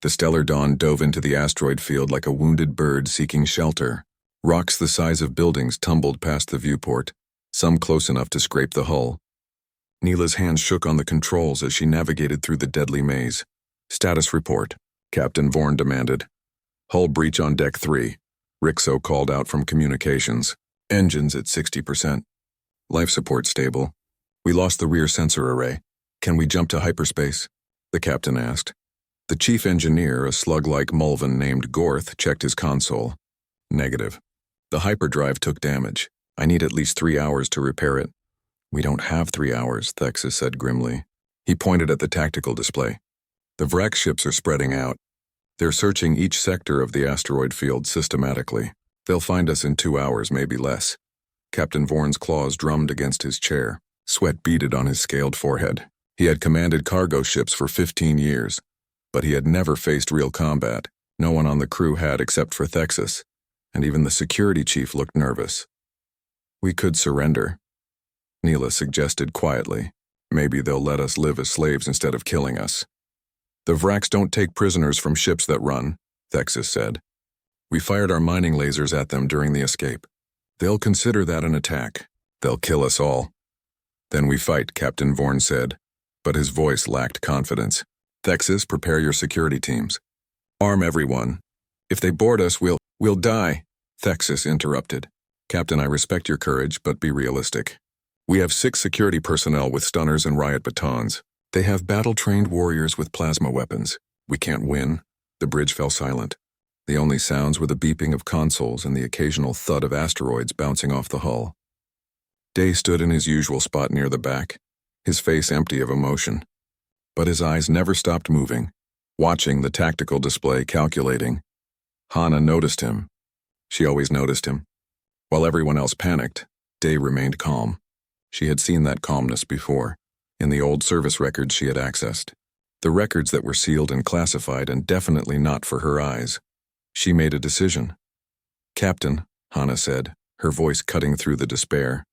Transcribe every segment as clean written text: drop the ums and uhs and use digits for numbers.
The stellar dawn dove into the asteroid field like a wounded bird seeking shelter. Rocks the size of buildings tumbled past the viewport, some close enough to scrape the hull. Neela's hands shook on the controls as she navigated through the deadly maze. "Status report," Captain Vorn demanded. "Hull breach on Deck 3. Rixo called out from communications. Engines at 60%. Life support stable. We lost the rear sensor array. Can we jump to hyperspace?" the captain asked. The chief engineer, a slug-like Mulvan named Gorth, checked his console. "Negative. The hyperdrive took damage. I need at least 3 hours to repair it." "We don't have 3 hours," Thexus said grimly. He pointed at the tactical display. "The Vrak ships are spreading out. They're searching each sector of the asteroid field systematically. They'll find us in 2 hours, maybe less." Captain Vorn's claws drummed against his chair. Sweat beaded on his scaled forehead. He had commanded cargo ships for 15 years, but he had never faced real combat. No one on the crew had except for Thexus, and even the security chief looked nervous. "We could surrender," Neela suggested quietly. "Maybe they'll let us live as slaves instead of killing us." "The Vraks don't take prisoners from ships that run," Thexus said. "We fired our mining lasers at them during the escape. They'll consider that an attack. They'll kill us all." "Then we fight," Captain Vorn said, but his voice lacked confidence. "Thexus, prepare your security teams. Arm everyone. If they board us, we'll die," Thexus interrupted. "Captain, I respect your courage, but be realistic. We have 6 security personnel with stunners and riot batons. They have battle-trained warriors with plasma weapons. We can't win." The bridge fell silent. The only sounds were the beeping of consoles and the occasional thud of asteroids bouncing off the hull. Day stood in his usual spot near the back, his face empty of emotion. But his eyes never stopped moving, watching the tactical display, calculating. Hana noticed him. She always noticed him. While everyone else panicked, Day remained calm. She had seen that calmness before, in the old service records she had accessed. The records that were sealed and classified and definitely not for her eyes. She made a decision. "Captain," Hana said, her voice cutting through the despair.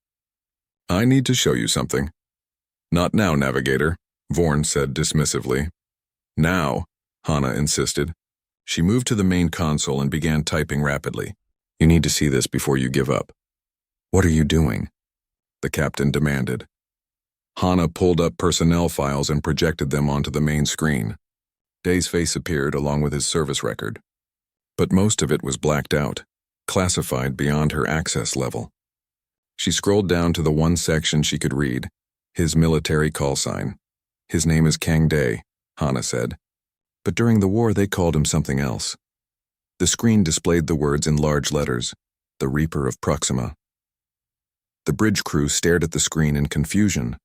"I need to show you something." "Not now, Navigator," Vorn said dismissively. "Now," Hana insisted. She moved to the main console and began typing rapidly. "You need to see this before you give up." "What are you doing?" the captain demanded. Hana pulled up personnel files and projected them onto the main screen. Day's face appeared along with his service record. But most of it was blacked out, classified beyond her access level. She scrolled down to the one section she could read, his military call sign. "His name is Kang Day," Hana said. "But during the war they called him something else." The screen displayed the words in large letters, "The Reaper of Proxima." The bridge crew stared at the screen in confusion,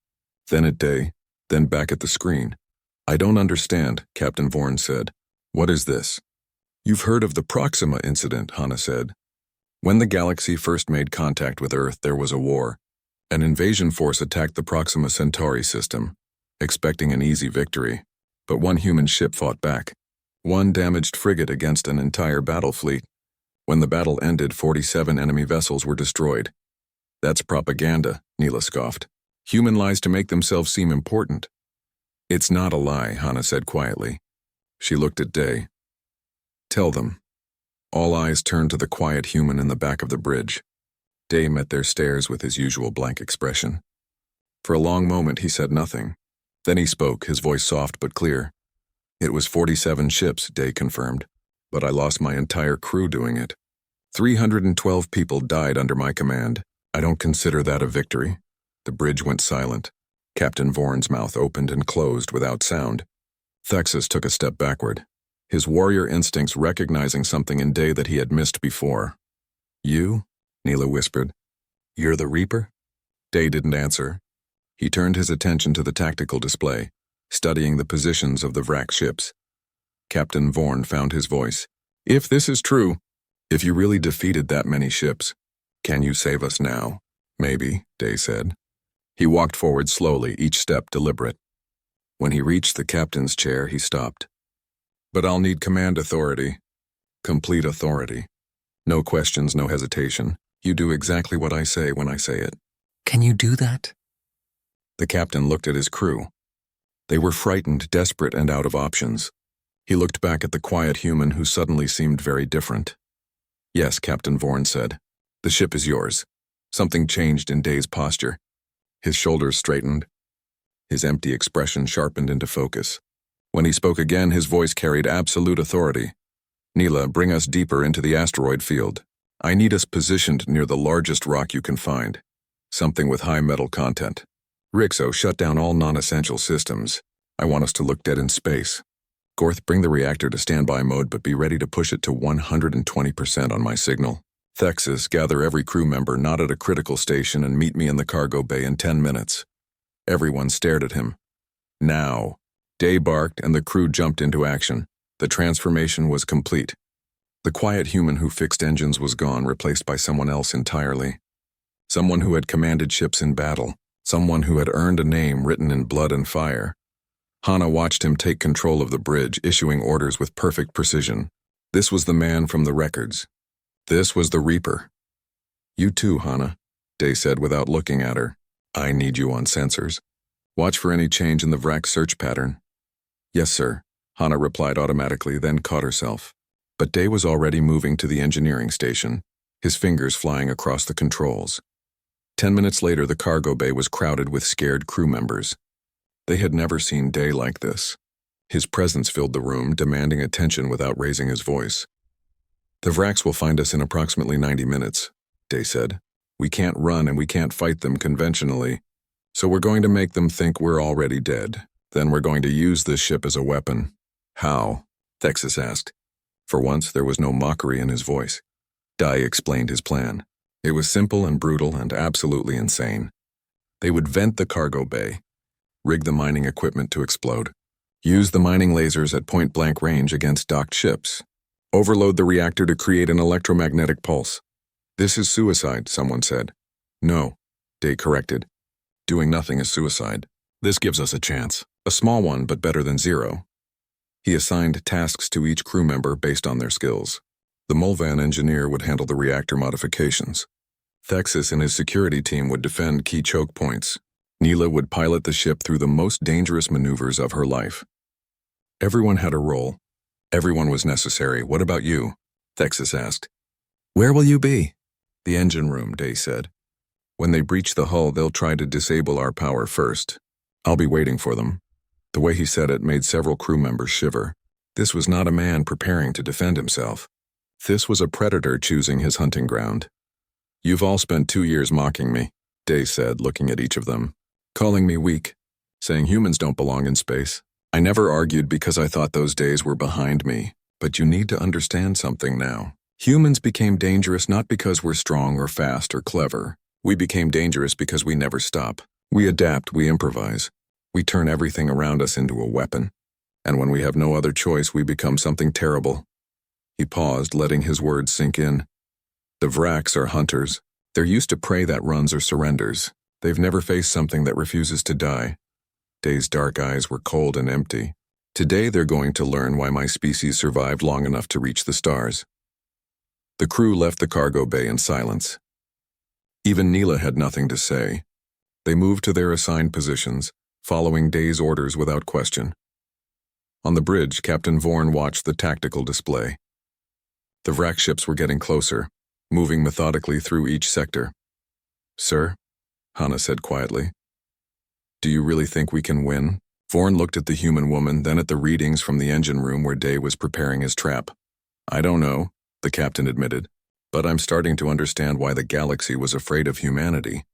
then at Day, then back at the screen. "I don't understand," Captain Vorn said. "What is this?" "You've heard of the Proxima incident," Hana said. "When the galaxy first made contact with Earth, there was a war. An invasion force attacked the Proxima Centauri system, expecting an easy victory. But one human ship fought back. One damaged frigate against an entire battle fleet. When the battle ended, 47 enemy vessels were destroyed." "That's propaganda," Neela scoffed. "Human lies to make themselves seem important." "It's not a lie," Hana said quietly. She looked at Day. "Tell them." All eyes turned to the quiet human in the back of the bridge. Day met their stares with his usual blank expression. For a long moment he said nothing. Then he spoke, his voice soft but clear. "It was 47 ships," Day confirmed, "but I lost my entire crew doing it. 312 people died under my command. I don't consider that a victory." The bridge went silent. Captain Vorn's mouth opened and closed without sound. Thexus took a step backward, his warrior instincts recognizing something in Day that he had missed before. "You?" Neela whispered. "You're the Reaper?" Day didn't answer. He turned his attention to the tactical display, studying the positions of the Vrak ships. Captain Vorn found his voice. "If this is true, if you really defeated that many ships, can you save us now?" "Maybe," Day said. He walked forward slowly, each step deliberate. When he reached the captain's chair, he stopped. "But I'll need command authority. Complete authority. No questions, no hesitation. You do exactly what I say when I say it." "Can you do that?" The captain looked at his crew. They were frightened, desperate, and out of options. He looked back at the quiet human who suddenly seemed very different. "Yes," Captain Vorn said. "The ship is yours." Something changed in Day's posture. His shoulders straightened. His empty expression sharpened into focus. When he spoke again, his voice carried absolute authority. "Neela, bring us deeper into the asteroid field. I need us positioned near the largest rock you can find. Something with high metal content. Rixo, shut down all non-essential systems. I want us to look dead in space. Gorth, bring the reactor to standby mode, but be ready to push it to 120% on my signal. Thexus, gather every crew member not at a critical station and meet me in the cargo bay in 10 minutes. Everyone stared at him. Now. Day barked and the crew jumped into action. The transformation was complete. The quiet human who fixed engines was gone, replaced by someone else entirely. Someone who had commanded ships in battle. Someone who had earned a name written in blood and fire. Hana watched him take control of the bridge, issuing orders with perfect precision. This was the man from the records. This was the Reaper. "You too, Hana," Day said without looking at her. "I need you on sensors. Watch for any change in the Vrak search pattern." "Yes, sir," Hana replied automatically, then caught herself. But Day was already moving to the engineering station, his fingers flying across the controls. 10 minutes later, the cargo bay was crowded with scared crew members. They had never seen Day like this. His presence filled the room, demanding attention without raising his voice. "The Vraks will find us in approximately 90 minutes, Day said. "We can't run and we can't fight them conventionally, so we're going to make them think we're already dead. Then we're going to use this ship as a weapon." "How?" Thexus asked. For once, there was no mockery in his voice. Day explained his plan. It was simple and brutal and absolutely insane. They would vent the cargo bay, rig the mining equipment to explode, use the mining lasers at point-blank range against docked ships, overload the reactor to create an electromagnetic pulse. "This is suicide," someone said. "No," Day corrected. "Doing nothing is suicide. This gives us a chance. A small one, but better than zero." He assigned tasks to each crew member based on their skills. The Mulvan engineer would handle the reactor modifications. Thexus and his security team would defend key choke points. Neela would pilot the ship through the most dangerous maneuvers of her life. Everyone had a role. Everyone was necessary. "What about you?" Thexus asked. "Where will you be?" "The engine room," Day said. "When they breach the hull, they'll try to disable our power first. I'll be waiting for them." The way he said it made several crew members shiver. This was not a man preparing to defend himself. This was a predator choosing his hunting ground. "You've all spent 2 years mocking me," Day said, looking at each of them. "Calling me weak, saying humans don't belong in space. I never argued because I thought those days were behind me. But you need to understand something now. Humans became dangerous not because we're strong or fast or clever. We became dangerous because we never stop. We adapt, we improvise. We turn everything around us into a weapon. And when we have no other choice, we become something terrible." He paused, letting his words sink in. "The Vraks are hunters. They're used to prey that runs or surrenders. They've never faced something that refuses to die." Day's dark eyes were cold and empty. "Today they're going to learn why my species survived long enough to reach the stars." The crew left the cargo bay in silence. Even Neela had nothing to say. They moved to their assigned positions, following Day's orders without question. On the bridge, Captain Vorn watched the tactical display. The Vrak ships were getting closer, moving methodically through each sector. "Sir," Hana said quietly, "do you really think we can win?" Vorn looked at the human woman, then at the readings from the engine room where Day was preparing his trap. "I don't know," the captain admitted, "but I'm starting to understand why the galaxy was afraid of humanity."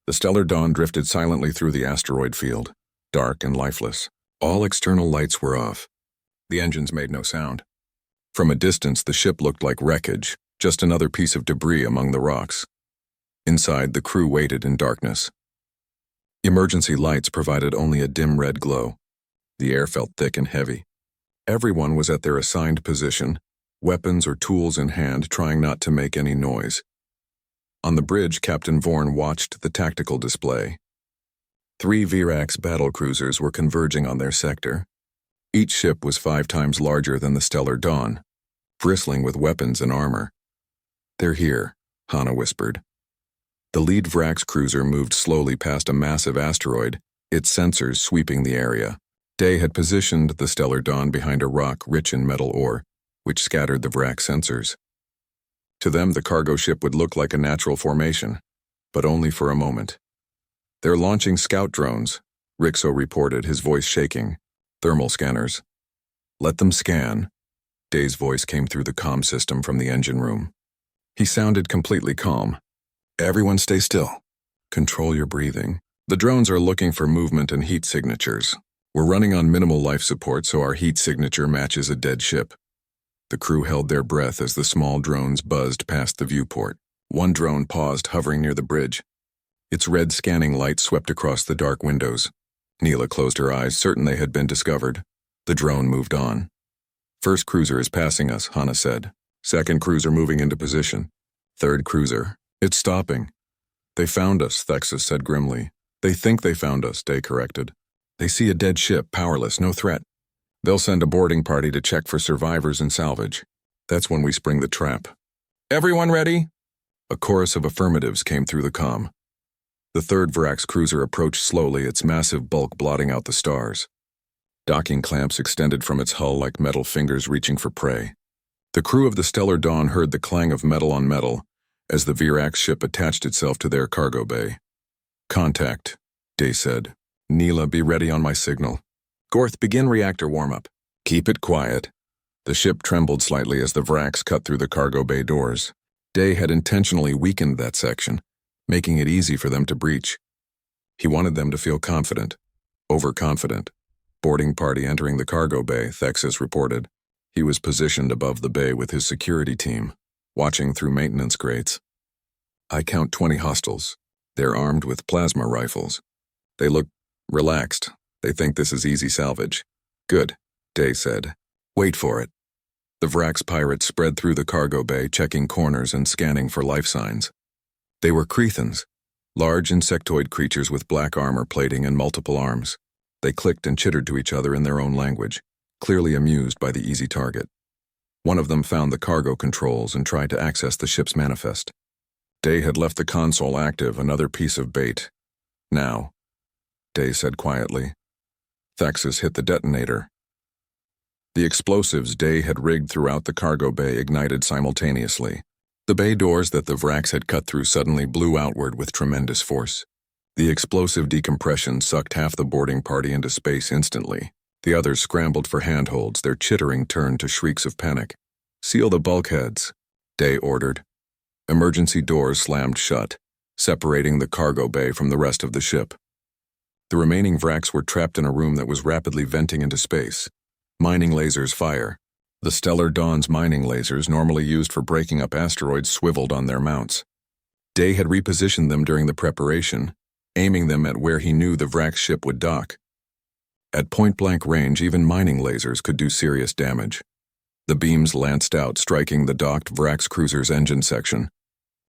The stellar dawn drifted silently through the asteroid field, dark and lifeless. All external lights were off. The engines made no sound. From a distance, the ship looked like wreckage, just another piece of debris among the rocks. Inside, the crew waited in darkness. Emergency lights provided only a dim red glow. The air felt thick and heavy. Everyone was at their assigned position, weapons or tools in hand, trying not to make any noise. On the bridge, Captain Vorn watched the tactical display. 3 Virax battlecruisers were converging on their sector. Each ship was 5 times larger than the Stellar Dawn, bristling with weapons and armor. "They're here," Hana whispered. The lead Vrax cruiser moved slowly past a massive asteroid, its sensors sweeping the area. Day had positioned the Stellar Dawn behind a rock rich in metal ore, which scattered the Vrak sensors. To them, the cargo ship would look like a natural formation, but only for a moment. "They're launching scout drones," Rixo reported, his voice shaking. "Thermal scanners." "Let them scan." Day's voice came through the comm system from the engine room. He sounded completely calm. "Everyone stay still. Control your breathing. The drones are looking for movement and heat signatures. We're running on minimal life support, so our heat signature matches a dead ship." The crew held their breath as the small drones buzzed past the viewport. One drone paused, hovering near the bridge. Its red scanning light swept across the dark windows. Neela closed her eyes, certain they had been discovered. The drone moved on. "First cruiser is passing us," Hana said. "Second cruiser moving into position. Third cruiser. It's stopping." "They found us," Thexus said grimly. "They think they found us," Day corrected. "They see a dead ship, powerless, no threat. They'll send a boarding party to check for survivors and salvage. That's when we spring the trap." "Everyone ready?" A chorus of affirmatives came through the comm. The third Varax cruiser approached slowly, its massive bulk blotting out the stars. Docking clamps extended from its hull like metal fingers reaching for prey. The crew of the Stellar Dawn heard the clang of metal on metal as the Virax ship attached itself to their cargo bay. "Contact," Day said. "Neela, be ready on my signal. Gorth, begin reactor warm-up. Keep it quiet." The ship trembled slightly as the Vrax cut through the cargo bay doors. Day had intentionally weakened that section, making it easy for them to breach. He wanted them to feel confident, overconfident. Boarding party entering the cargo bay, Thexus reported. He was positioned above the bay with his security team, watching through maintenance grates. "I count 20 hostiles. They're armed with plasma rifles. They look relaxed. They think this is easy salvage." "Good," Day said. "Wait for it." The Vrax pirates spread through the cargo bay, checking corners and scanning for life signs. They were Crethans, large insectoid creatures with black armor plating and multiple arms. They clicked and chittered to each other in their own language, clearly amused by the easy target. One of them found the cargo controls and tried to access the ship's manifest. Day had left the console active, another piece of bait. "Now," Day said quietly. Thexus hit the detonator. The explosives Day had rigged throughout the cargo bay ignited simultaneously. The bay doors that the Vrax had cut through suddenly blew outward with tremendous force. The explosive decompression sucked half the boarding party into space instantly. The others scrambled for handholds, their chittering turned to shrieks of panic. "Seal the bulkheads," Day ordered. Emergency doors slammed shut, separating the cargo bay from the rest of the ship. The remaining Vrax were trapped in a room that was rapidly venting into space. Mining lasers fire. The Stellar Dawn's mining lasers, normally used for breaking up asteroids, swiveled on their mounts. Day had repositioned them during the preparation, aiming them at where he knew the Vrax ship would dock. At point-blank range, even mining lasers could do serious damage. The beams lanced out, striking the docked Vrax cruiser's engine section.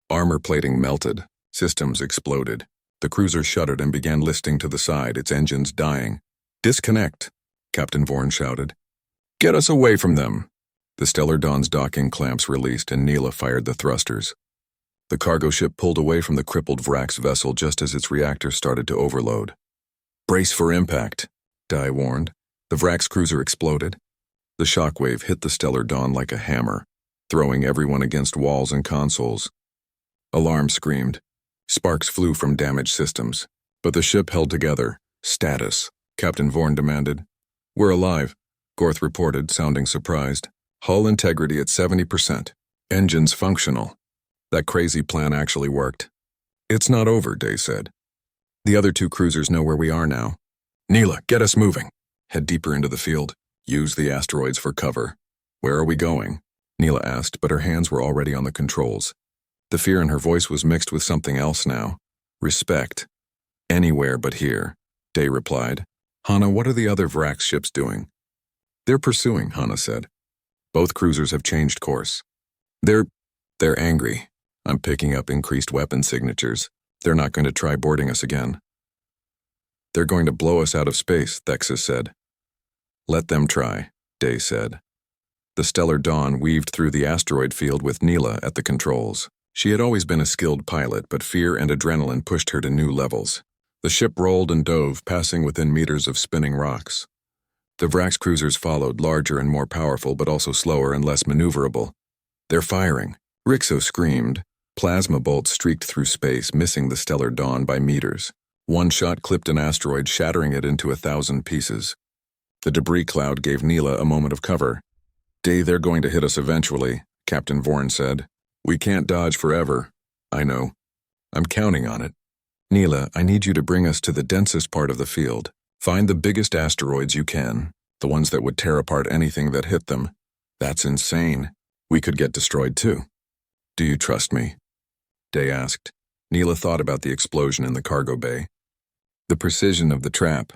Armor plating melted. Systems exploded. The cruiser shuddered and began listing to the side, its engines dying. "Disconnect," Captain Vorn shouted. "Get us away from them." The Stellar Dawn's docking clamps released and Neela fired the thrusters. The cargo ship pulled away from the crippled Vrax vessel just as its reactor started to overload. "Brace for impact," Dai warned. The Vrax cruiser exploded. The shockwave hit the Stellar Dawn like a hammer, throwing everyone against walls and consoles. Alarm screamed. Sparks flew from damaged systems. But the ship held together. "Status," Captain Vorn demanded. "We're alive," Gorth reported, sounding surprised. "Hull integrity at 70%. Engines functional. That crazy plan actually worked." "It's not over," Day said. "The other two cruisers know where we are now." "Neela, get us moving. Head deeper into the field. Use the asteroids for cover." "Where are we going?" Neela asked, but her hands were already on the controls. The fear in her voice was mixed with something else now. Respect. "Anywhere but here," Day replied. "Hana, what are the other Vrax ships doing?" "They're pursuing," Hana said. "Both cruisers have changed course. They're angry. I'm picking up increased weapon signatures. They're not going to try boarding us again." "They're going to blow us out of space," Thexus said. "Let them try," Day said. The Stellar Dawn weaved through the asteroid field with Neela at the controls. She had always been a skilled pilot, but fear and adrenaline pushed her to new levels. The ship rolled and dove, passing within meters of spinning rocks. The Vrax cruisers followed, larger and more powerful, but also slower and less maneuverable. "They're firing," Rixo screamed. Plasma bolts streaked through space, missing the stellar dawn by meters. One shot clipped an asteroid, shattering it into 1,000 pieces. The debris cloud gave Neela a moment of cover. "They're going to hit us eventually," Captain Vorn said. "We can't dodge forever." "I know. I'm counting on it." "Neela, I need you to bring us to the densest part of the field. Find the biggest asteroids you can, the ones that would tear apart anything that hit them." "That's insane. We could get destroyed too." "Do you trust me?" Day asked. Neela thought about the explosion in the cargo bay. The precision of the trap.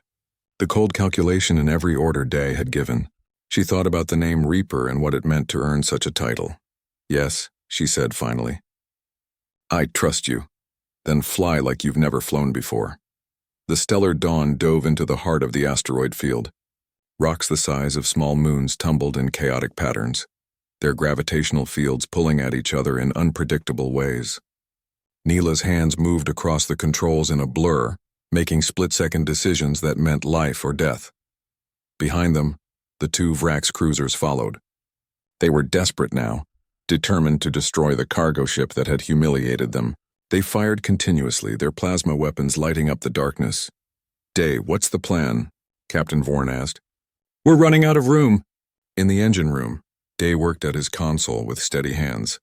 The cold calculation in every order Day had given. She thought about the name Reaper and what it meant to earn such a title. "Yes," she said finally. "I trust you. Then fly like you've never flown before." The stellar dawn dove into the heart of the asteroid field. Rocks the size of small moons tumbled in chaotic patterns, their gravitational fields pulling at each other in unpredictable ways. Neela's hands moved across the controls in a blur, making split-second decisions that meant life or death. Behind them, the two Vrax cruisers followed. They were desperate now, determined to destroy the cargo ship that had humiliated them. They fired continuously, their plasma weapons lighting up the darkness. "Day, what's the plan?" Captain Vorn asked. "We're running out of room." In the engine room, Day worked at his console with steady hands.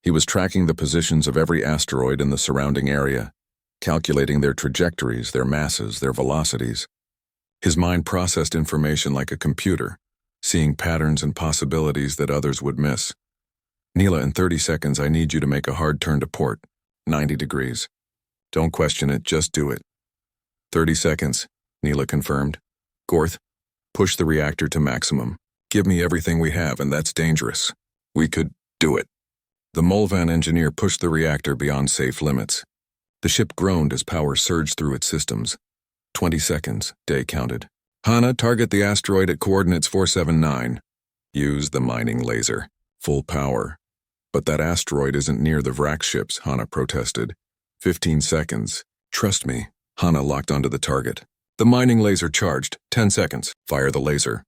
He was tracking the positions of every asteroid in the surrounding area, calculating their trajectories, their masses, their velocities. His mind processed information like a computer, seeing patterns and possibilities that others would miss. "Neela, in 30 seconds, I need you to make a hard turn to port. 90 degrees. Don't question it, just do it." 30 seconds, Neela confirmed. "Gorth, push the reactor to maximum. Give me everything we have, and that's dangerous. We could do it." The Mulvan engineer pushed the reactor beyond safe limits. The ship groaned as power surged through its systems. 20 seconds, Day counted. "Hana, target the asteroid at coordinates 479. Use the mining laser. Full power." "But that asteroid isn't near the Vrax ships," Hana protested. 15 seconds. "Trust me." Hana locked onto the target. "The mining laser charged. 10 seconds. Fire the laser."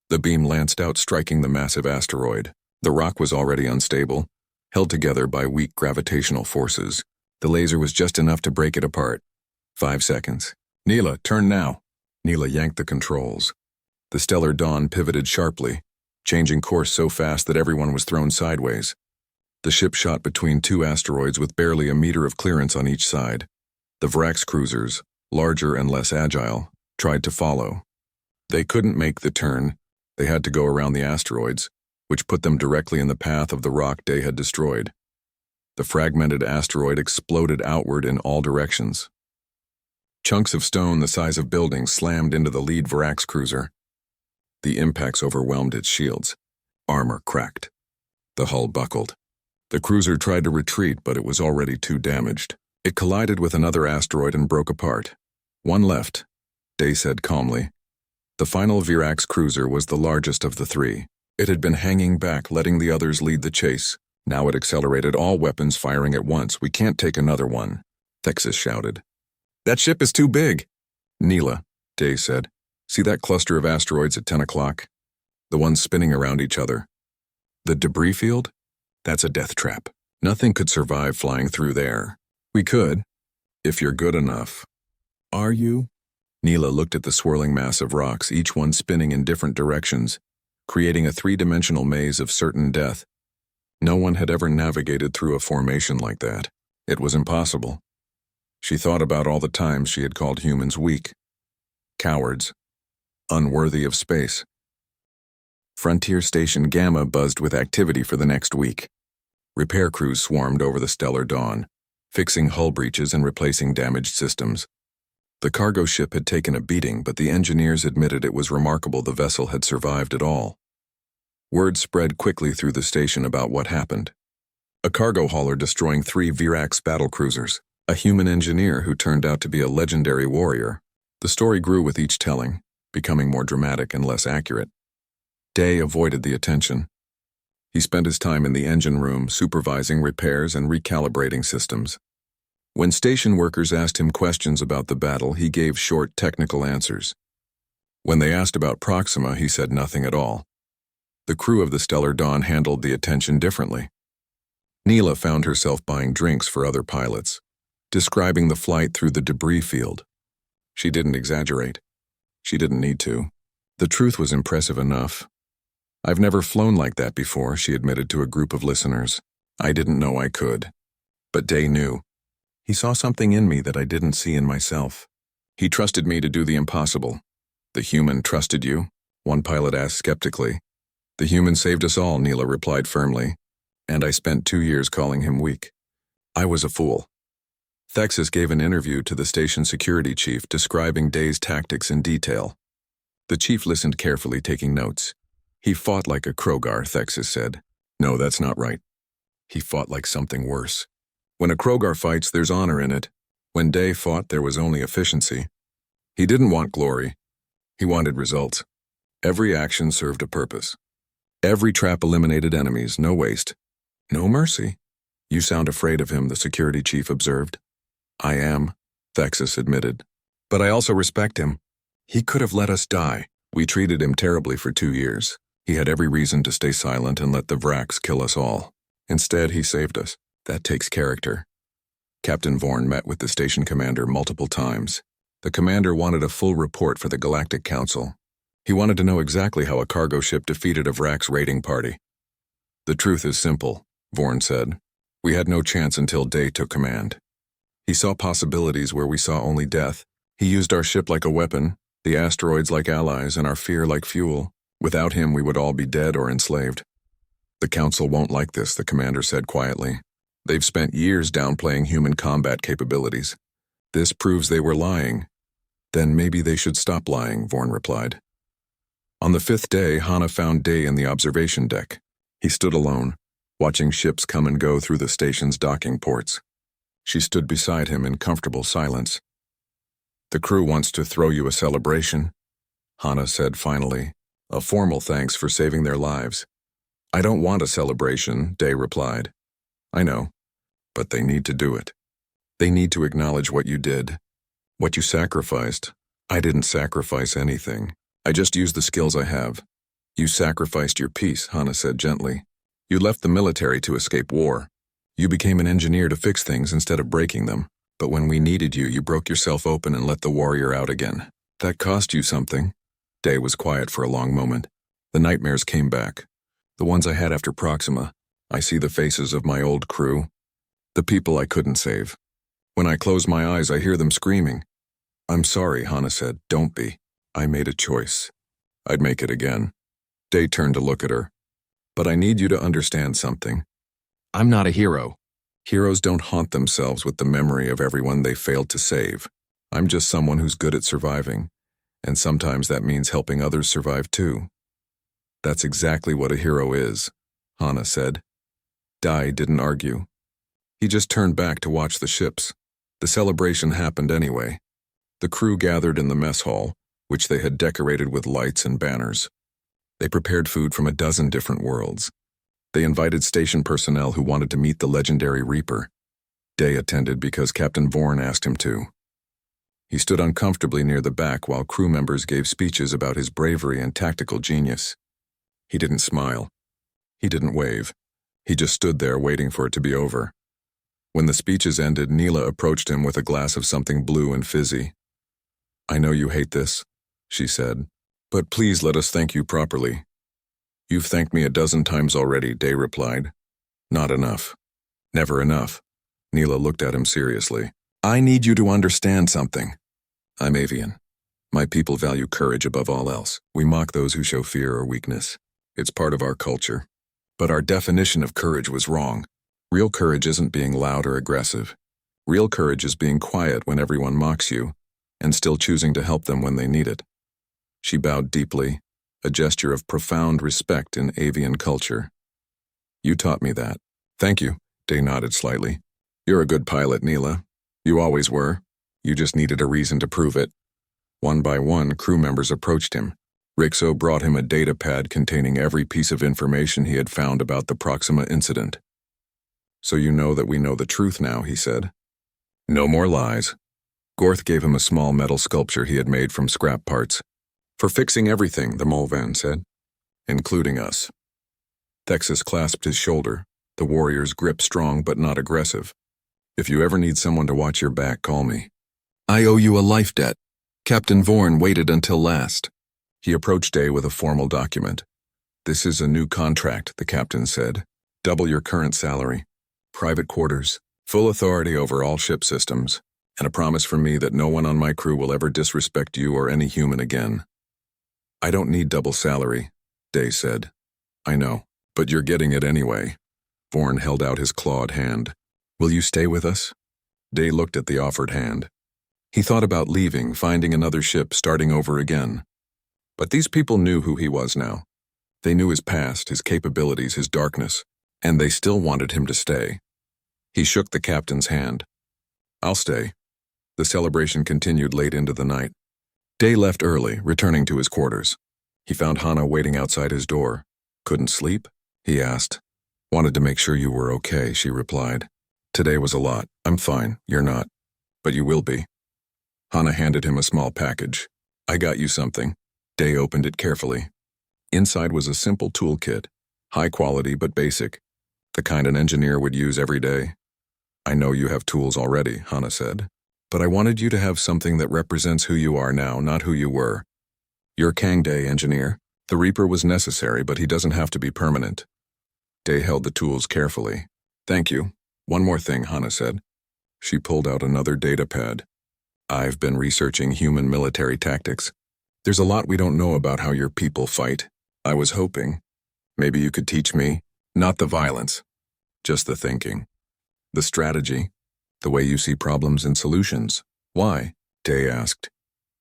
The beam lanced out, striking the massive asteroid. The rock was already unstable, held together by weak gravitational forces. The laser was just enough to break it apart. 5 seconds. "Neela, turn now." Neela yanked the controls. The stellar dawn pivoted sharply, changing course so fast that everyone was thrown sideways. The ship shot between two asteroids with barely a meter of clearance on each side. The Vrax cruisers, larger and less agile, tried to follow. They couldn't make the turn. They had to go around the asteroids, which put them directly in the path of the rock Day had destroyed. The fragmented asteroid exploded outward in all directions. Chunks of stone the size of buildings slammed into the lead Vrax cruiser. The impacts overwhelmed its shields. Armor cracked. The hull buckled. The cruiser tried to retreat, but it was already too damaged. It collided with another asteroid and broke apart. "One left," Day said calmly. The final Virax cruiser was the largest of the three. It had been hanging back, letting the others lead the chase. Now it accelerated, all weapons firing at once. "We can't take another one," Thexus shouted. "That ship is too big." "Neela," Day said. "See that cluster of asteroids at 10 o'clock? The ones spinning around each other. The debris field? That's a death trap. Nothing could survive flying through there. We could, if you're good enough." "Are you?" Neela looked at the swirling mass of rocks, each one spinning in different directions, creating a three-dimensional maze of certain death. No one had ever navigated through a formation like that. It was impossible. She thought about all the times she had called humans weak, cowards, unworthy of space. Frontier Station Gamma buzzed with activity for the next week. Repair crews swarmed over the stellar dawn, fixing hull breaches and replacing damaged systems. The cargo ship had taken a beating, but the engineers admitted it was remarkable the vessel had survived at all. Word spread quickly through the station about what happened. A cargo hauler destroying 3 Virax battlecruisers, a human engineer who turned out to be a legendary warrior. The story grew with each telling, becoming more dramatic and less accurate. Day avoided the attention. He spent his time in the engine room, supervising repairs and recalibrating systems. When station workers asked him questions about the battle, he gave short, technical answers. When they asked about Proxima, he said nothing at all. The crew of the Stellar Dawn handled the attention differently. Neela found herself buying drinks for other pilots, describing the flight through the debris field. She didn't exaggerate. She didn't need to. The truth was impressive enough. "I've never flown like that before," she admitted to a group of listeners. "I didn't know I could." But Day knew. He saw something in me that I didn't see in myself. He trusted me to do the impossible. "The human trusted you?" one pilot asked skeptically. "The human saved us all," Neela replied firmly. "And I spent 2 years calling him weak. I was a fool." Thexus gave an interview to the station security chief describing Day's tactics in detail. The chief listened carefully, taking notes. "He fought like a Krogar," Thexus said. "No, that's not right. He fought like something worse. When a Krogar fights, there's honor in it. When Day fought, there was only efficiency. He didn't want glory. He wanted results. Every action served a purpose. Every trap eliminated enemies, no waste. No mercy." "You sound afraid of him," the security chief observed. "I am," Thexus admitted. "But I also respect him. He could have let us die. We treated him terribly for 2 years. He had every reason to stay silent and let the Vraks kill us all. Instead, he saved us. That takes character." Captain Vorn met with the station commander multiple times. The commander wanted a full report for the Galactic Council. He wanted to know exactly how a cargo ship defeated a Vraks raiding party. "The truth is simple," Vorn said. "We had no chance until Day took command. He saw possibilities where we saw only death. He used our ship like a weapon, the asteroids like allies, and our fear like fuel. Without him, we would all be dead or enslaved." "The Council won't like this," the commander said quietly. "They've spent years downplaying human combat capabilities. This proves they were lying." "Then maybe they should stop lying," Vorn replied. On the 5th day, Hana found Day in the observation deck. He stood alone, watching ships come and go through the station's docking ports. She stood beside him in comfortable silence. "The crew wants to throw you a celebration," Hana said finally. "A formal thanks for saving their lives." "I don't want a celebration," Day replied. "I know, but they need to do it. They need to acknowledge what you did, what you sacrificed." "I didn't sacrifice anything. I just used the skills I have." "You sacrificed your peace," Hana said gently. "You left the military to escape war. You became an engineer to fix things instead of breaking them. But when we needed you, you broke yourself open and let the warrior out again. That cost you something." Day was quiet for a long moment. "The nightmares came back. The ones I had after Proxima. I see the faces of my old crew. The people I couldn't save. When I close my eyes, I hear them screaming." "I'm sorry," Hana said. "Don't be. I made a choice. I'd make it again." Day turned to look at her. "But I need you to understand something. I'm not a hero. Heroes don't haunt themselves with the memory of everyone they failed to save. I'm just someone who's good at surviving, and sometimes that means helping others survive too." "That's exactly what a hero is," Hana said. Day didn't argue. He just turned back to watch the ships. The celebration happened anyway. The crew gathered in the mess hall, which they had decorated with lights and banners. They prepared food from a dozen different worlds. They invited station personnel who wanted to meet the legendary Reaper. Day attended because Captain Vorn asked him to. He stood uncomfortably near the back while crew members gave speeches about his bravery and tactical genius. He didn't smile. He didn't wave. He just stood there waiting for it to be over. When the speeches ended, Neela approached him with a glass of something blue and fizzy. "I know you hate this," she said, "but please let us thank you properly." "You've thanked me a dozen times already," Day replied. "Not enough. Never enough." Neela looked at him seriously. "I need you to understand something. I'm avian. My people value courage above all else. We mock those who show fear or weakness. It's part of our culture. But our definition of courage was wrong. Real courage isn't being loud or aggressive. Real courage is being quiet when everyone mocks you, and still choosing to help them when they need it." She bowed deeply, a gesture of profound respect in avian culture. "You taught me that." "Thank you," Day nodded slightly. "You're a good pilot, Neela. You always were. You just needed a reason to prove it." One by one, crew members approached him. Rixo brought him a data pad containing every piece of information he had found about the Proxima incident. "So you know that we know the truth now," he said. "No more lies." Gorth gave him a small metal sculpture he had made from scrap parts. For fixing everything, the Mulvan said. Including us. Thexus clasped his shoulder, the warrior's grip strong but not aggressive. If you ever need someone to watch your back, call me. I owe you a life debt. Captain Vorn waited until last. He approached Day with a formal document. This is a new contract, the captain said. Double your current salary. Private quarters. Full authority over all ship systems. And a promise from me that no one on my crew will ever disrespect you or any human again. I don't need double salary, Day said. I know, but you're getting it anyway. Vorn held out his clawed hand. Will you stay with us? Day looked at the offered hand. He thought about leaving, finding another ship, starting over again. But these people knew who he was now. They knew his past, his capabilities, his darkness, and they still wanted him to stay. He shook the captain's hand. I'll stay. The celebration continued late into the night. Day left early, returning to his quarters. He found Hana waiting outside his door. Couldn't sleep? He asked. Wanted to make sure you were okay, she replied. Today was a lot. I'm fine, you're not. But you will be. Hana handed him a small package. I got you something. Day opened it carefully. Inside was a simple toolkit, high quality but basic, the kind an engineer would use every day. I know you have tools already, Hana said. But I wanted you to have something that represents who you are now, not who you were. You're Kang Day, engineer. The Reaper was necessary, but he doesn't have to be permanent. Day held the tools carefully. Thank you. One more thing, Hana said. She pulled out another data pad. I've been researching human military tactics. There's a lot we don't know about how your people fight. I was hoping. Maybe you could teach me. Not the violence. Just the thinking. The strategy. The way you see problems and solutions. Why? Day asked.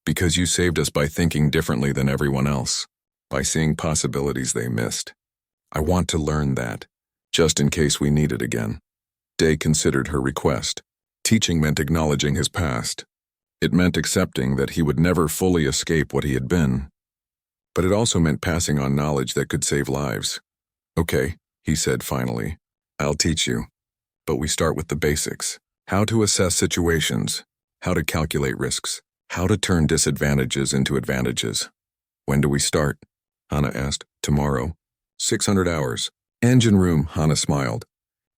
Because you saved us by thinking differently than everyone else. By seeing possibilities they missed. I want to learn that, just in case we need it again. Day considered her request. Teaching meant acknowledging his past. It meant accepting that he would never fully escape what he had been. But it also meant passing on knowledge that could save lives. Okay, he said finally. I'll teach you. But we start with the basics. How to assess situations, how to calculate risks, how to turn disadvantages into advantages. When do we start? Hana asked. Tomorrow. 600 hours. Engine room, Hana smiled.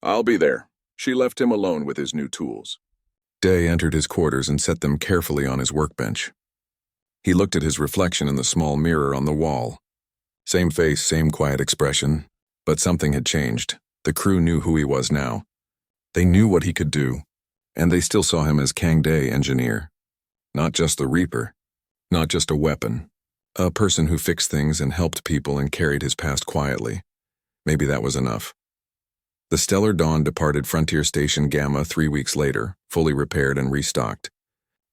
I'll be there. She left him alone with his new tools. Day entered his quarters and set them carefully on his workbench. He looked at his reflection in the small mirror on the wall. Same face, same quiet expression, but something had changed. The crew knew who he was now. They knew what he could do. And they still saw him as Kang Day, engineer. Not just the Reaper. Not just a weapon. A person who fixed things and helped people and carried his past quietly. Maybe that was enough. The Stellar Dawn departed Frontier Station Gamma 3 weeks later, fully repaired and restocked.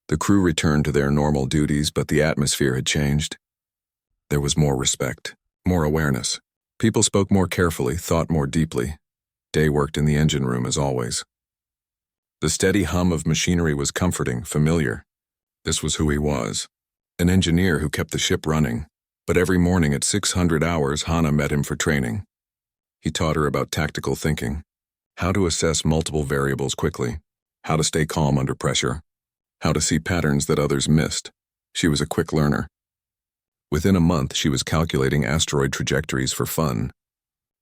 The crew returned to their normal duties, but the atmosphere had changed. There was more respect, more awareness. People spoke more carefully, thought more deeply. Day worked in the engine room as always. The steady hum of machinery was comforting, familiar. This was who he was. An engineer who kept the ship running. But every morning at 600 hours, Hana met him for training. He taught her about tactical thinking, how to assess multiple variables quickly, how to stay calm under pressure, how to see patterns that others missed. She was a quick learner. Within a month, she was calculating asteroid trajectories for fun.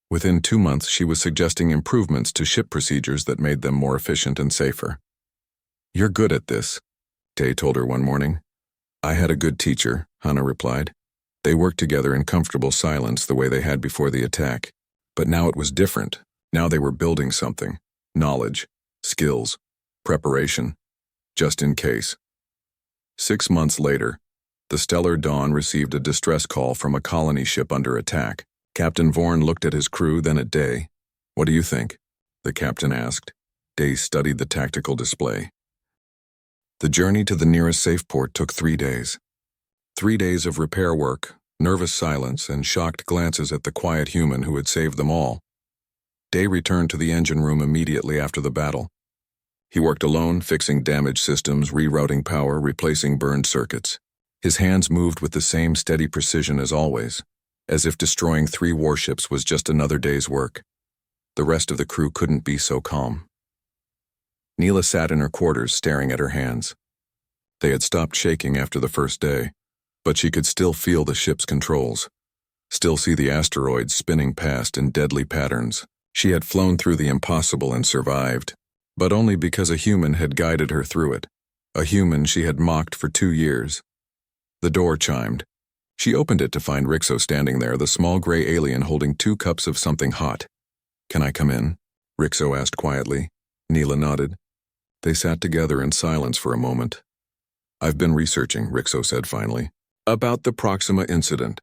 Within 2 months, she was suggesting improvements to ship procedures that made them more efficient and safer. You're good at this, Day told her one morning. I had a good teacher, Hana replied. They worked together in comfortable silence the way they had before the attack. But now it was different. Now they were building something. Knowledge, skills, preparation, just in case. 6 months later, the Stellar Dawn received a distress call from a colony ship under attack. Captain Vorn looked at his crew, then at Day. What do you think? The captain asked. Day studied the tactical display. The journey to the nearest safe port took 3 days. 3 days of repair work, nervous silence, and shocked glances at the quiet human who had saved them all. Day returned to the engine room immediately after the battle. He worked alone, fixing damaged systems, rerouting power, replacing burned circuits. His hands moved with the same steady precision as always, as if destroying 3 warships was just another day's work. The rest of the crew couldn't be so calm. Neela sat in her quarters staring at her hands. They had stopped shaking after the first day, but she could still feel the ship's controls, still see the asteroids spinning past in deadly patterns. She had flown through the impossible and survived, but only because a human had guided her through it, a human she had mocked for 2 years. The door chimed. She opened it to find Rixo standing there, the small gray alien holding 2 cups of something hot. "Can I come in?" Rixo asked quietly. Neela nodded. They sat together in silence for a moment. "I've been researching," Rixo said finally, "about the Proxima incident.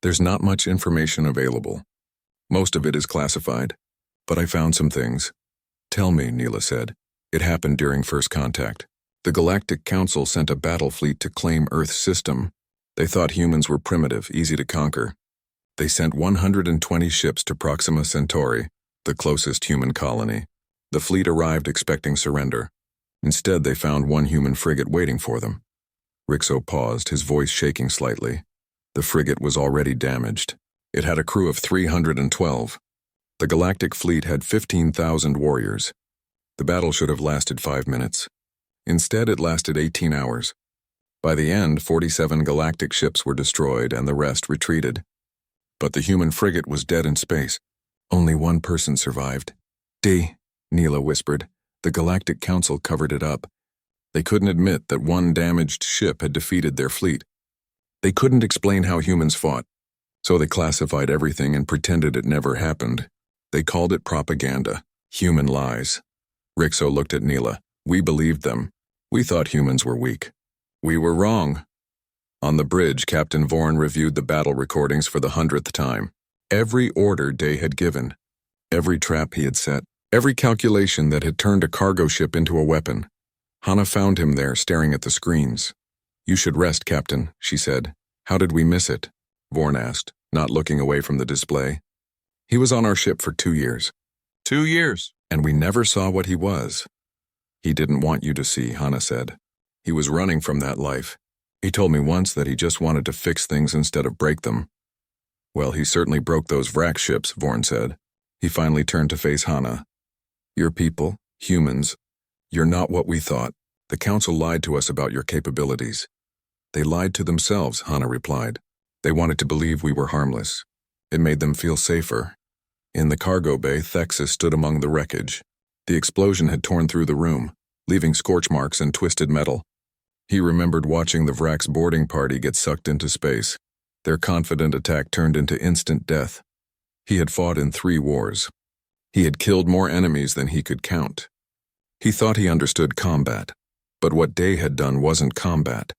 There's not much information available. Most of it is classified, but I found some things." "Tell me," Neela said. "It happened during first contact. The Galactic Council sent a battle fleet to claim Earth's system. They thought humans were primitive, easy to conquer. They sent 120 ships to Proxima Centauri, the closest human colony. The fleet arrived expecting surrender. Instead, they found 1 human frigate waiting for them." Rixo paused, his voice shaking slightly. The frigate was already damaged. It had a crew of 312. The Galactic fleet had 15,000 warriors. The battle should have lasted 5 minutes. Instead, it lasted 18 hours. By the end, 47 galactic ships were destroyed and the rest retreated. But the human frigate was dead in space. Only 1 person survived. Neela whispered. The Galactic Council covered it up. They couldn't admit that 1 damaged ship had defeated their fleet. They couldn't explain how humans fought, so they classified everything and pretended it never happened. They called it propaganda, human lies. Rixo looked at Neela. "We believed them. We thought humans were weak. We were wrong." On the bridge, Captain Vorn reviewed the battle recordings for the 100th time. Every order Day had given, every trap he had set, every calculation that had turned a cargo ship into a weapon. Hana found him there, staring at the screens. "You should rest, Captain," she said. "How did we miss it?" Vorn asked, not looking away from the display. "He was on our ship for 2 years." 2 years? "And we never saw what he was." "He didn't want you to see," Hana said. "He was running from that life. He told me once that he just wanted to fix things instead of break them." "Well, he certainly broke those Vrac ships," Vorn said. He finally turned to face Hana. "Your people, humans, you're not what we thought. The Council lied to us about your capabilities." "They lied to themselves," Hana replied. "They wanted to believe we were harmless. It made them feel safer." In the cargo bay, Thexus stood among the wreckage. The explosion had torn through the room, leaving scorch marks and twisted metal. He remembered watching the Vrac's boarding party get sucked into space. Their confident attack turned into instant death. He had fought in 3 wars. He had killed more enemies than he could count. He thought he understood combat, but what Day had done wasn't combat.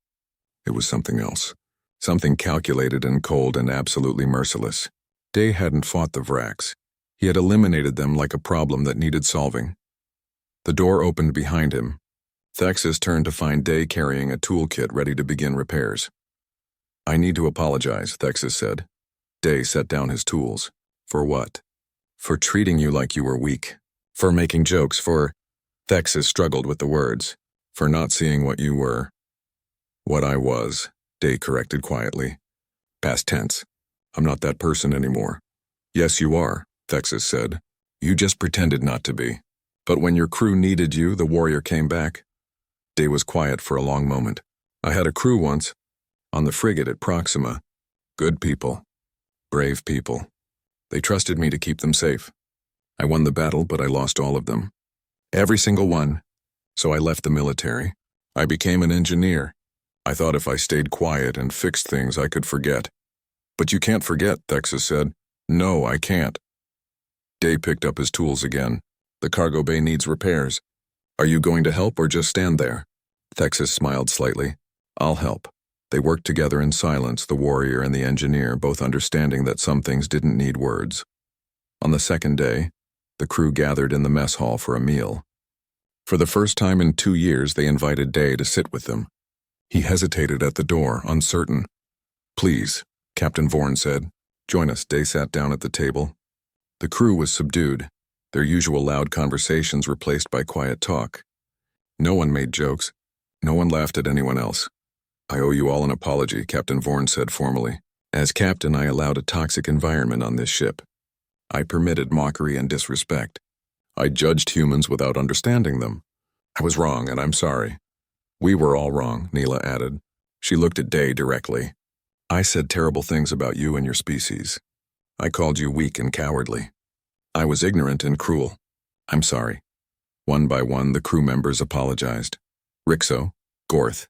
It was something else. Something calculated and cold and absolutely merciless. Day hadn't fought the Vracs. He had eliminated them like a problem that needed solving. The door opened behind him. Thexus turned to find Day carrying a toolkit ready to begin repairs. "I need to apologize," Thexus said. Day set down his tools. "For what?" "For treating you like you were weak. For making jokes, for—" Thexus struggled with the words. "For not seeing what you were." "What I was," Day corrected quietly. "Past tense. I'm not that person anymore." "Yes, you are," Thexus said. "You just pretended not to be. But when your crew needed you, the warrior came back." Day was quiet for a long moment. "I had a crew once, on the frigate at Proxima. Good people. Brave people. They trusted me to keep them safe. I won the battle, but I lost all of them. Every single one. So I left the military. I became an engineer. I thought if I stayed quiet and fixed things, I could forget." "But you can't forget," Thexus said. "No, I can't." Day picked up his tools again. "The cargo bay needs repairs. Are you going to help or just stand there?" Thexus smiled slightly. "I'll help." They worked together in silence, the warrior and the engineer, both understanding that some things didn't need words. On the second day, the crew gathered in the mess hall for a meal. For the first time in 2 years, they invited Day to sit with them. He hesitated at the door, uncertain. "Please," Captain Vorn said. "Join us." Day sat down at the table. The crew was subdued, their usual loud conversations replaced by quiet talk. No one made jokes. No one laughed at anyone else. "I owe you all an apology," Captain Vorn said formally. "As captain, I allowed a toxic environment on this ship. I permitted mockery and disrespect. I judged humans without understanding them. I was wrong, and I'm sorry." "We were all wrong," Neela added. She looked at Day directly. I said terrible things about you and your species. I called you weak and cowardly. I was ignorant and cruel. I'm sorry. One by one, the crew members apologized. Rixo, Gorth,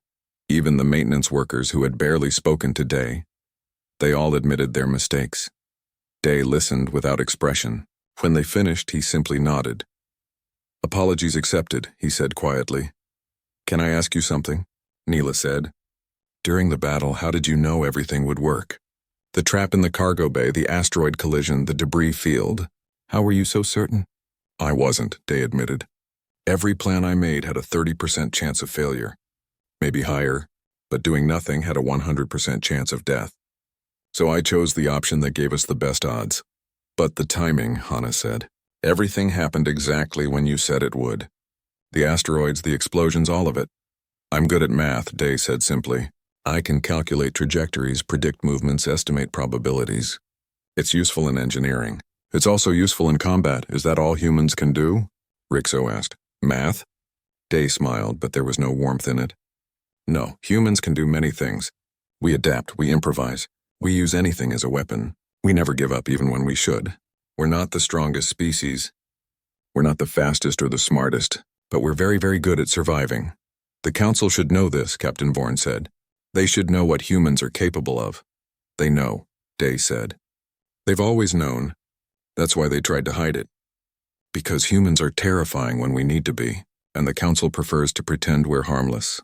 even the maintenance workers who had barely spoken to Day. They all admitted their mistakes. Day listened without expression. When they finished, he simply nodded. Apologies accepted, he said quietly. Can I ask you something? Neela said. During the battle, how did you know everything would work? The trap in the cargo bay, the asteroid collision, the debris field. How were you so certain? I wasn't, Day admitted. Every plan I made had a 30% chance of failure. Maybe higher, but doing nothing had a 100% chance of death. So I chose the option that gave us the best odds. But the timing, Hana said. Everything happened exactly when you said it would. The asteroids, the explosions, all of it. I'm good at math, Day said simply. I can calculate trajectories, predict movements, estimate probabilities. It's useful in engineering. It's also useful in combat. Is that all humans can do? Rixo asked. Math? Day smiled, but there was no warmth in it. No, humans can do many things. We adapt, we improvise. We use anything as a weapon. We never give up even when we should. We're not the strongest species. We're not the fastest or the smartest, but we're very, very good at surviving. The Council should know this, Captain Vorn said. They should know what humans are capable of. They know, Day said. They've always known. That's why they tried to hide it. Because humans are terrifying when we need to be, and the Council prefers to pretend we're harmless.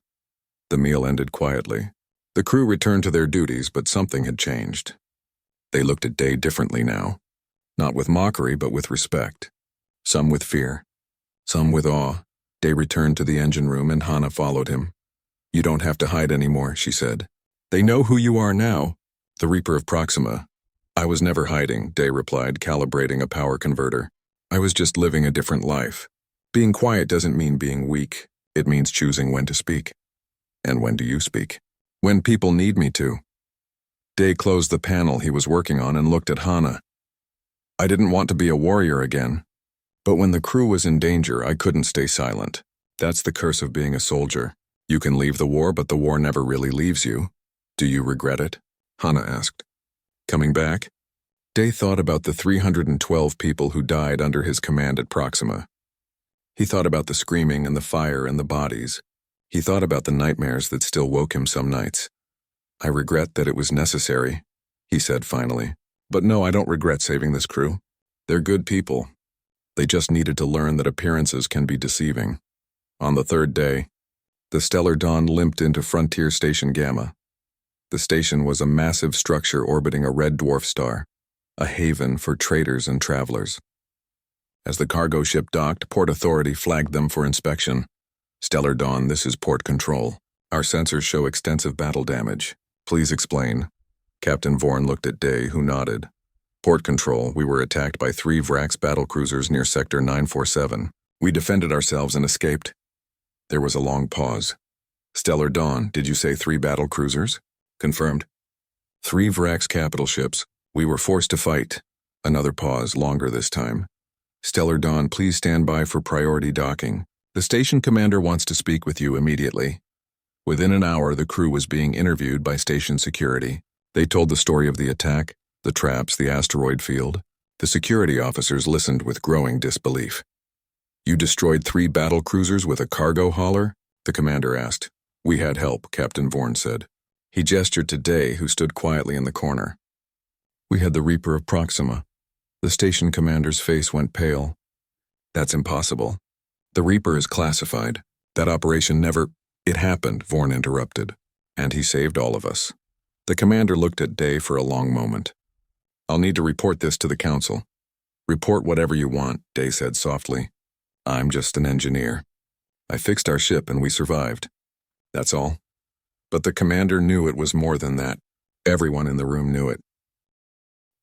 The meal ended quietly. The crew returned to their duties, but something had changed. They looked at Day differently now. Not with mockery, but with respect. Some with fear. Some with awe. Day returned to the engine room and Hana followed him. You don't have to hide anymore, she said. They know who you are now. The Reaper of Proxima. I was never hiding, Day replied, calibrating a power converter. I was just living a different life. Being quiet doesn't mean being weak. It means choosing when to speak. And when do you speak? When people need me to. Day closed the panel he was working on and looked at Hana. I didn't want to be a warrior again. But when the crew was in danger, I couldn't stay silent. That's the curse of being a soldier. You can leave the war, but the war never really leaves you. Do you regret it? Hana asked. Coming back? Day thought about the 312 people who died under his command at Proxima. He thought about the screaming and the fire and the bodies. He thought about the nightmares that still woke him some nights. I regret that it was necessary, he said finally. But no, I don't regret saving this crew. They're good people. They just needed to learn that appearances can be deceiving. On the third day, the Stellar Dawn limped into Frontier Station Gamma. The station was a massive structure orbiting a red dwarf star, a haven for traders and travelers. As the cargo ship docked, Port Authority flagged them for inspection. Stellar Dawn, this is Port Control. Our sensors show extensive battle damage. Please explain. Captain Vorn looked at Day, who nodded. Port Control, we were attacked by 3 Vrax battlecruisers near Sector 947. We defended ourselves and escaped. There was a long pause. Stellar Dawn, did you say 3 battlecruisers? Confirmed. 3 Vrax capital ships. We were forced to fight. Another pause, longer this time. Stellar Dawn, please stand by for priority docking. The station commander wants to speak with you immediately. Within an hour, the crew was being interviewed by station security. They told the story of the attack, the traps, the asteroid field. The security officers listened with growing disbelief. You destroyed 3 battle cruisers with a cargo hauler? The commander asked. We had help, Captain Vorn said. He gestured to Day, who stood quietly in the corner. We had the Reaper of Proxima. The station commander's face went pale. That's impossible. The Reaper is classified. That operation never... It happened, Vorn interrupted. And he saved all of us. The commander looked at Day for a long moment. I'll need to report this to the Council. Report whatever you want, Day said softly. I'm just an engineer. I fixed our ship and we survived. That's all. But the commander knew it was more than that. Everyone in the room knew it.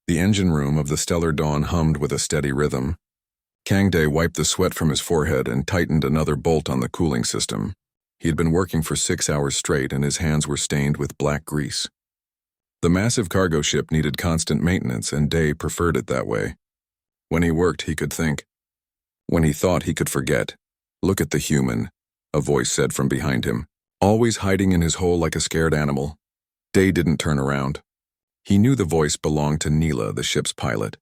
The engine room of the Stellar Dawn hummed with a steady rhythm. Kang Day wiped the sweat from his forehead and tightened another bolt on the cooling system. He had been working for 6 hours straight and his hands were stained with black grease. The massive cargo ship needed constant maintenance and Day preferred it that way. When he worked, he could think. When he thought, he could forget. Look at the human, a voice said from behind him. always hiding in his hole like a scared animal. Day didn't turn around. He knew the voice belonged to Neela, the ship's pilot.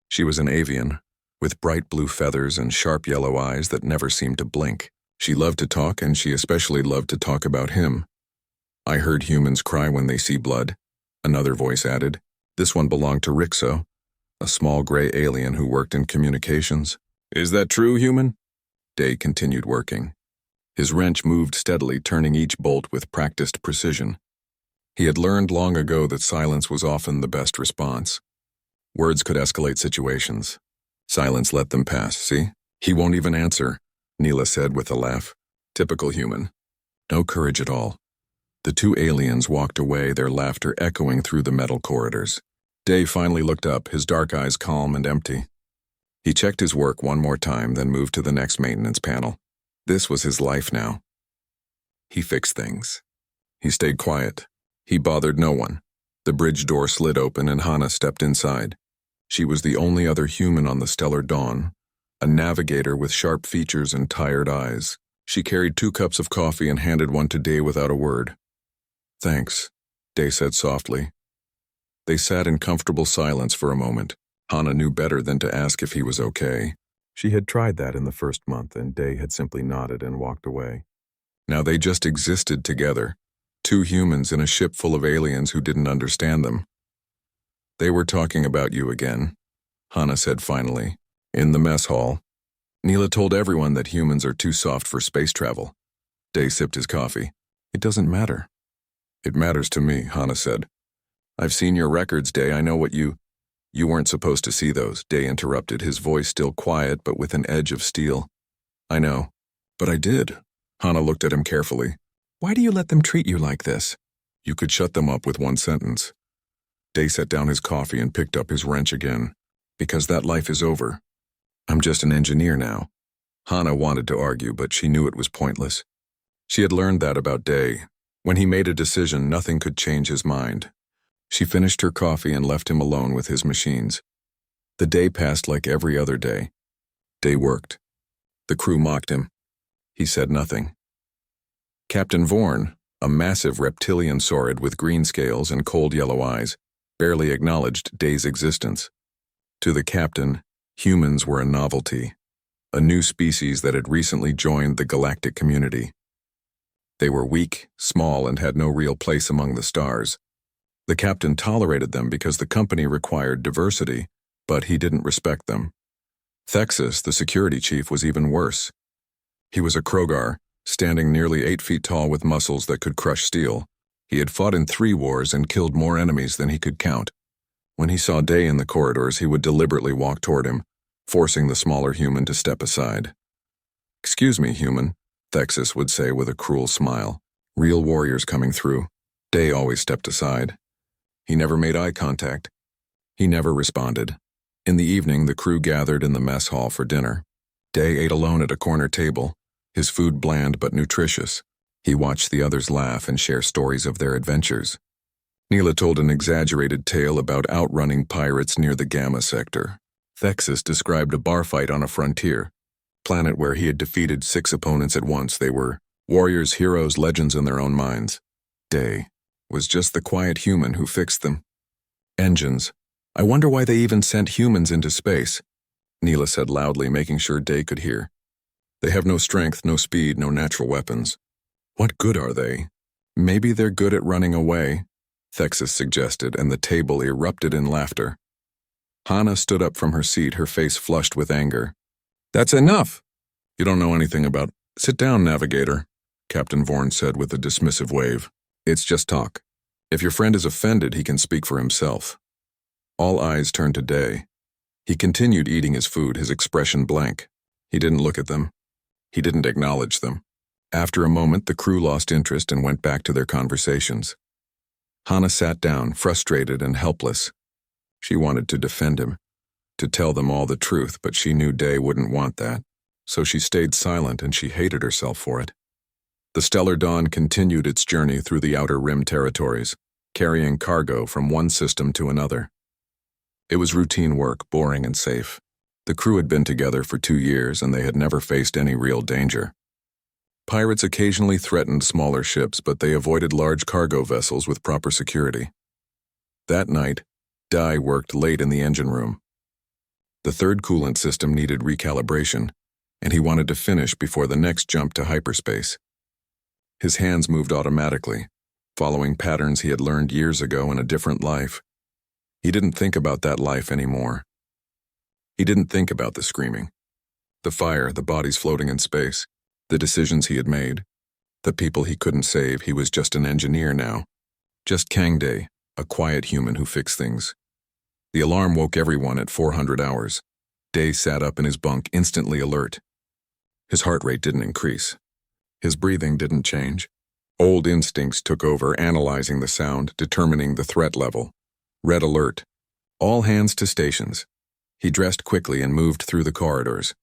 She was an avian, with bright blue feathers and sharp yellow eyes that never seemed to blink. She loved to talk, and she especially loved to talk about him. "I heard humans cry when they see blood," another voice added. This one belonged to Rixo, a small gray alien who worked in communications. "Is that true, human?" Day continued working. His wrench moved steadily, turning each bolt with practiced precision. He had learned long ago that silence was often the best response. Words could escalate situations. Silence let them pass, see? "He won't even answer," Neela said with a laugh. "Typical human. No courage at all." The two aliens walked away, their laughter echoing through the metal corridors. Day finally looked up, his dark eyes calm and empty. He checked his work one more time, then moved to the next maintenance panel. This was his life now. He fixed things. He stayed quiet. He bothered no one. The bridge door slid open and Hana stepped inside. She was the only other human on the stellar dawn, a navigator with sharp features and tired eyes. She carried 2 cups of coffee and handed one to Day without a word. "Thanks," Day said softly. They sat in comfortable silence for a moment. Hana knew better than to ask if he was okay. She had tried that in the first month, and Day had simply nodded and walked away. Now they just existed together, 2 humans in a ship full of aliens who didn't understand them. "They were talking about you again," Hana said finally. "In the mess hall. Neela told everyone that humans are too soft for space travel." Day sipped his coffee. "It doesn't matter." "It matters to me," Hana said. "I've seen your records, Day. I know what you weren't supposed to see those," Day interrupted, his voice still quiet but with an edge of steel. "I know. But I did." Hana looked at him carefully. "Why do you let them treat you like this?" "You could shut them up with one sentence." Day set down his coffee and picked up his wrench again. "Because that life is over. I'm just an engineer now." Hana wanted to argue, but she knew it was pointless. She had learned that about Day. When he made a decision, nothing could change his mind. She finished her coffee and left him alone with his machines. The day passed like every other day. Day worked. The crew mocked him. He said nothing. Captain Vorn, a massive reptilian saurid with green scales and cold yellow eyes, barely acknowledged Day's existence. To the captain, humans were a novelty, a new species that had recently joined the galactic community. They were weak, small, and had no real place among the stars. The captain tolerated them because the company required diversity, but he didn't respect them. Thexus, the security chief, was even worse. He was a Krogar, standing nearly 8 feet tall with muscles that could crush steel. He had fought in 3 wars and killed more enemies than he could count. When he saw Day in the corridors, he would deliberately walk toward him, forcing the smaller human to step aside. "Excuse me, human," Thexus would say with a cruel smile. "Real warriors coming through." Day always stepped aside. He never made eye contact. He never responded. In the evening, the crew gathered in the mess hall for dinner. Day ate alone at a corner table, his food bland but nutritious. He watched the others laugh and share stories of their adventures. Neela told an exaggerated tale about outrunning pirates near the Gamma sector. Thexus described a bar fight on a frontier, planet where he had defeated 6 opponents at once. They were warriors, heroes, legends in their own minds. Day was just the quiet human who fixed them. "Engines. I wonder why they even sent humans into space," Neela said loudly, making sure Day could hear. "They have no strength, no speed, no natural weapons. What good are they?" "Maybe they're good at running away," Thexus suggested, and the table erupted in laughter. Hana stood up from her seat, her face flushed with anger. "That's enough! You don't know anything about—" "Sit down, navigator," Captain Vorn said with a dismissive wave. "It's just talk. If your friend is offended, he can speak for himself." All eyes turned to Day. He continued eating his food, his expression blank. He didn't look at them. He didn't acknowledge them. After a moment, the crew lost interest and went back to their conversations. Hana sat down, frustrated and helpless. She wanted to defend him, to tell them all the truth, but she knew Day wouldn't want that. So she stayed silent, and she hated herself for it. The Stellar Dawn continued its journey through the Outer Rim territories, carrying cargo from one system to another. It was routine work, boring and safe. The crew had been together for 2 years, and they had never faced any real danger. Pirates occasionally threatened smaller ships, but they avoided large cargo vessels with proper security. That night, Dai worked late in the engine room. The third coolant system needed recalibration, and he wanted to finish before the next jump to hyperspace. His hands moved automatically, following patterns he had learned years ago in a different life. He didn't think about that life anymore. He didn't think about the screaming, the fire, the bodies floating in space, the decisions he had made, the people he couldn't save. He was just an engineer now. Just Kang Day, a quiet human who fixed things. The alarm woke everyone at 400 hours. Day sat up in his bunk, instantly alert. His heart rate didn't increase. His breathing didn't change. Old instincts took over, analyzing the sound, determining the threat level. Red alert. All hands to stations. He dressed quickly and moved through the corridors.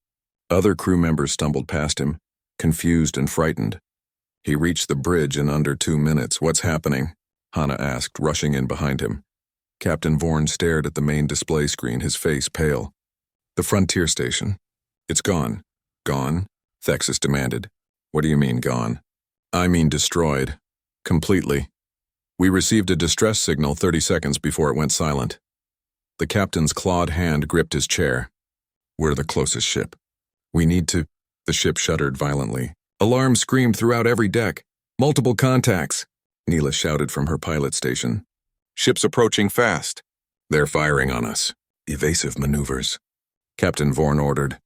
Other crew members stumbled past him, confused and frightened. He reached the bridge in under 2 minutes. "What's happening?" Hana asked, rushing in behind him. Captain Vorn stared at the main display screen, his face pale. "The frontier station. It's gone." "Gone?" Thexus demanded. "What do you mean, gone?" "I mean destroyed. Completely. We received a distress signal 30 seconds before it went silent." The captain's clawed hand gripped his chair. "We're the closest ship. We need to—" The ship shuddered violently. Alarms screamed throughout every deck. "Multiple contacts," Neela shouted from her pilot station. "Ship's approaching fast." "They're firing on us." "Evasive maneuvers." Captain Vorn ordered.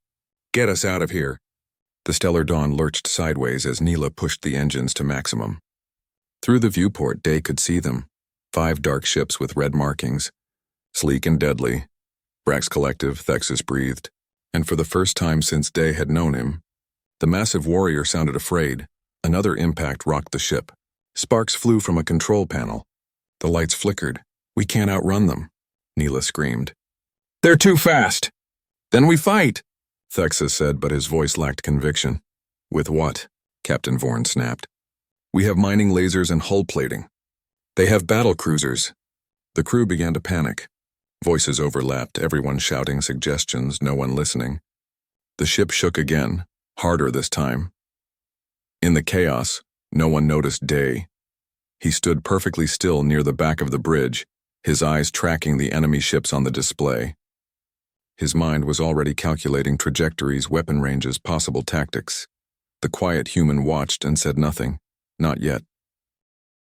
"Get us out of here." The Stellar Dawn lurched sideways as Neela pushed the engines to maximum. Through the viewport, Day could see them. 5 dark ships with red markings. Sleek and deadly. Brax Collective, Thexus breathed. And for the first time since Day had known him, the massive warrior sounded afraid. Another impact rocked the ship. Sparks flew from a control panel. The lights flickered. "We can't outrun them," Neela screamed. "They're too fast." "Then we fight," Thexus said, but his voice lacked conviction. "With what?" Captain Vorn snapped. "We have mining lasers and hull plating. They have battle cruisers." The crew began to panic. Voices overlapped, everyone shouting suggestions, no one listening. The ship shook again, harder this time. In the chaos, no one noticed Day. He stood perfectly still near the back of the bridge, his eyes tracking the enemy ships on the display. His mind was already calculating trajectories, weapon ranges, possible tactics. The quiet human watched and said nothing. Not yet.